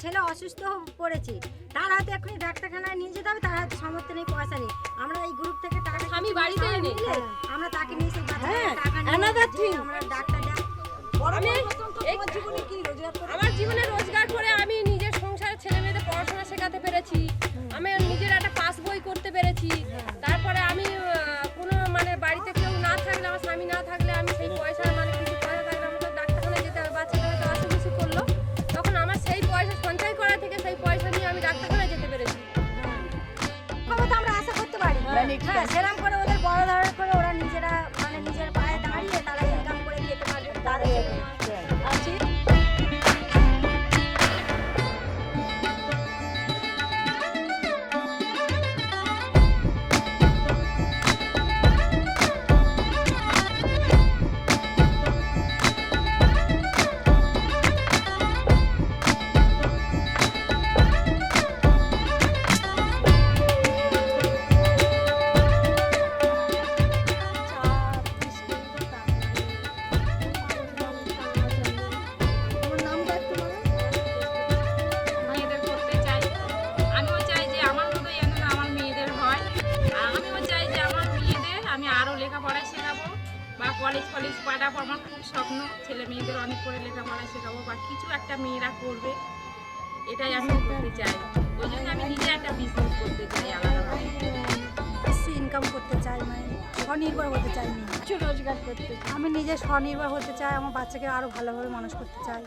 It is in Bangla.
ছেলে অসুস্থ পড়েছে, তার হাতে এখনই ডাক্তারখানায় নিয়ে যেতে হবে, তার হাতে সামর্থ্য নেই, পয়সা নেই। আমরা এই গ্রুপ থেকে টাকা আমি বাড়িতে নিলে আমরা তাকে নিয়ে সেই টাকা নিয়ে আমরা ডাক্তার আমার জীবনে রোজগার করে আমি নিজের সংসারে ছেলে মেয়েদের পড়াশোনা শেখাতে পেরেছি, আমি নিজের একটা পাস বই করতে পেরেছি। তারপরে আমি কোনো মানে বাড়িতে কেউ না থাকলে, আমার স্বামী না থাকলে আমি সেই পয়সা মানে কিছু পয়সা থাকলে আমাকে ডাক্তারখানায় যেতে হবে, বাচ্চাটা হয়তো অসুবিধা করলো, তখন আমার সেই পয়সা সঞ্চয় করা থেকে সেই পয়সা নিয়ে আমি ডাক্তারখানায় যেতে পেরেছি। আমরা আশা করতে পারি সেরকম করে ওদের বড় ধরনের করে ওরা নিজেরা মানে নিজের পায়ে দাঁড়িয়ে তারা ইনকাম করে খেতে পারবে। তাদের আছে কলেজ পাঠাবো, আমার খুব স্বপ্ন ছেলে মেয়েদের অনেক করে লেখাপড়া শেখাবো বা কিছু একটা মেয়েরা করবে, এটাই আমি করতে চাই। ওই জন্য আমি নিজে একটা বিজনেস করতে চাই, আলাদাভাবে বেশি ইনকাম করতে চাই, মানে স্বনির্ভর হতে চাই, কিছু রোজগার করতে চাই। আমি নিজে স্বনির্ভর হতে চাই, আমার বাচ্চাকে আরও ভালোভাবে মানুষ করতে চাই।